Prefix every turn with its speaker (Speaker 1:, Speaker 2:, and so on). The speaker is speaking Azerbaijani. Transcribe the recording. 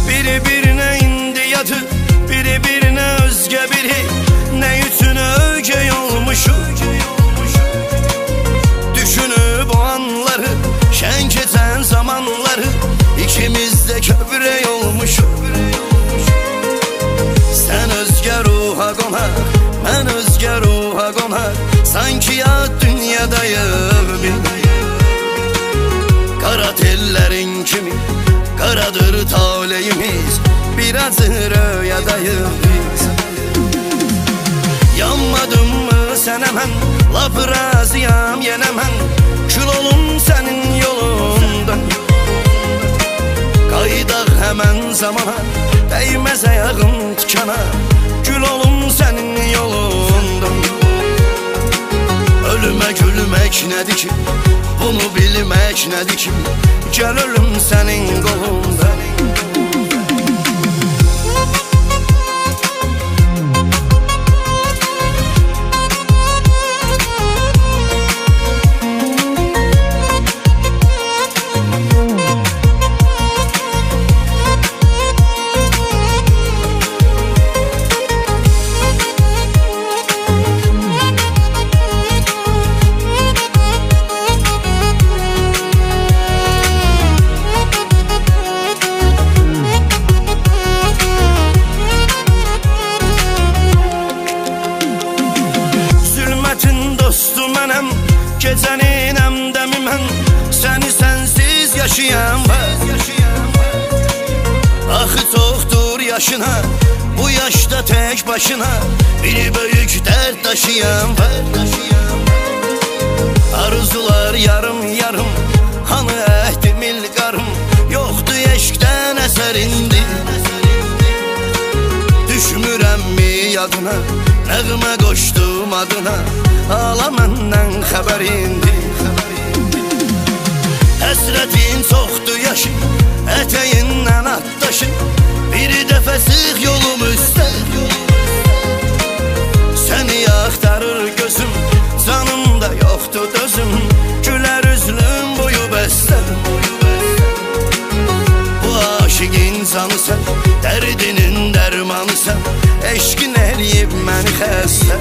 Speaker 1: Biri birine indi yadı, biri birine özge biri. Ne üçün ögey olmuşu, düşünüp o anları, şen geçen zamanları. İkimiz de köprey olmuşu. Sen özge ruha konar, ben özge ruha konar. Sanki ya dünyadayım. Kara tellerin kimi, karadır taleyimiz. Biraz rüyadayız biz. Yanmadım mı sen hemen, laf razıyam yenemem. Kül olum senin yolundan, kaydak hemen zamana. Değmez ayağım tikana, gül olum senin yolundan. Ölüme gülmek nedir ki, bunu bilmek nedir ki? Gel ölüm senin kolundan. Dostum mənim, gecənin əmdəmi mən. Səni sənsiz yaşayan var. Axı çoxdur yaşına, bu yaşda tek başına. Biri böyük dərd daşıyan var. Arzular yarım yarım, hanı əhdi mil qarım. Yoxdur eşqdən əsərindi. Düşmürəm mi yadına, nəğmə qoşdum adına. Ağla məndən xəbər indi. Həsrətin çoxdur yaşın, ətəyindən atdaşın. Bir dəfə sıx yolum üstə, səni axtarır gözüm. Canımda yoxdur dözüm, gülər üzlüm boyu bəstə. Bu aşiqin canı sən, dərdinin dərmanı sən. Eşqin eləyib məni xəstə.